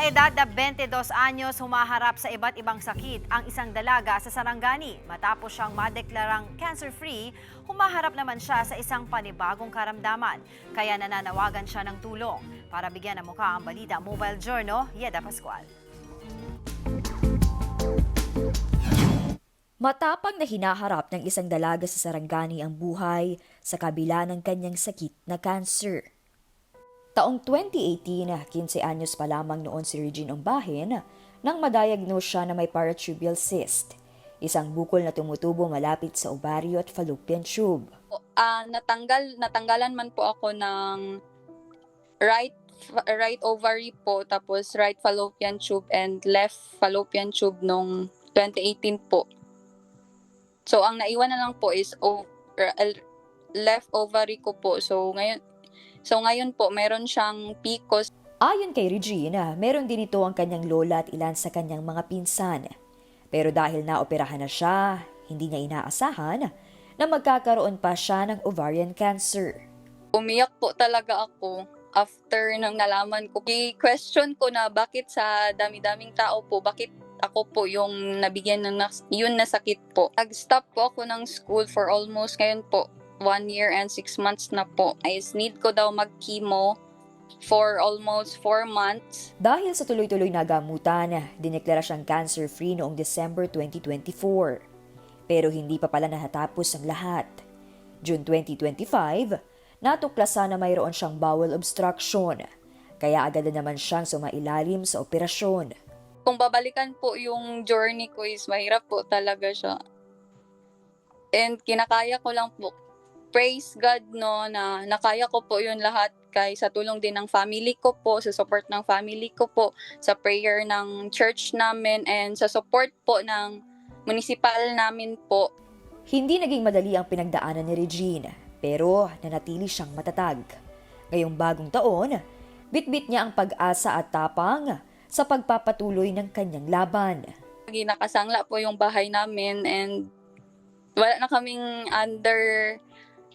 edad na 22 anyos, humaharap sa iba't ibang sakit ang isang dalaga sa Sarangani. Matapos siyang madeklarang cancer-free, humaharap naman siya sa isang panibagong karamdaman. Kaya nananawagan siya ng tulong. Para bigyan ng mukha ang balita, Mobile Journal, Yeda Pascual. Matapang na hinaharap ng isang dalaga sa Sarangani ang buhay sa kabila ng kanyang sakit na cancer. Taong 2018, 15 anyos pa lamang noon si Regine Ombahen nang madiagnose siya na may paratuberous cyst, isang bukol na tumutubo malapit sa ovaryo at fallopian tube. Natanggalan man po ako ng right ovary po, tapos right fallopian tube and left fallopian tube nung 2018 po. So ang naiwan na lang po is left ovary ko po. So ngayon po, meron siyang PCOS. Ayon kay Regina, meron din ito ang kanyang lola at ilan sa kanyang mga pinsan. Pero dahil naoperahan na siya, hindi niya inaasahan na magkakaroon pa siya ng ovarian cancer. Umiyak po talaga ako after nang nalaman ko. I-question ko na bakit sa dami-daming tao po, bakit ako po yung nabigyan ng yun na sakit po. Nag-stop po ako ng school for almost ngayon po 1 year and 6 months na po. I need ko daw mag-chemo for almost 4 months. Dahil sa tuloy-tuloy na gamutan, dineklara siyang cancer-free noong December 2024. Pero hindi pa pala natatapos ang lahat. June 2025, natuklasan na mayroon siyang bowel obstruction. Kaya agad na naman siyang sumailalim sa operasyon. Kung babalikan po yung journey ko is mahirap po talaga siya. And kinakaya ko lang po. Praise God no, na nakaya ko po yun lahat kay sa tulong din ng family ko po, sa support ng family ko po, sa prayer ng church namin, and sa support po ng municipal namin po. Hindi naging madali ang pinagdaanan ni Regine, pero nanatili siyang matatag. Ngayong bagong taon, bitbit niya ang pag-asa at tapang sa pagpapatuloy ng kanyang laban. Nakasangla po yung bahay namin and wala na kaming under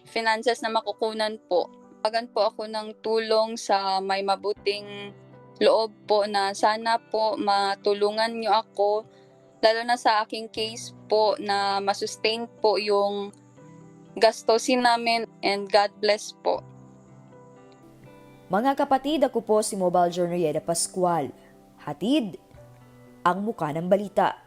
finances na makukunan po. Tawagan po ako ng tulong sa may mabuting loob po na sana po matulungan niyo ako, lalo na sa aking case po na masustain po yung gastusin namin, and God bless po. Mga kapatid, ako po si Mobile Journal Yeda Pascual. Hatid ang muka ng balita.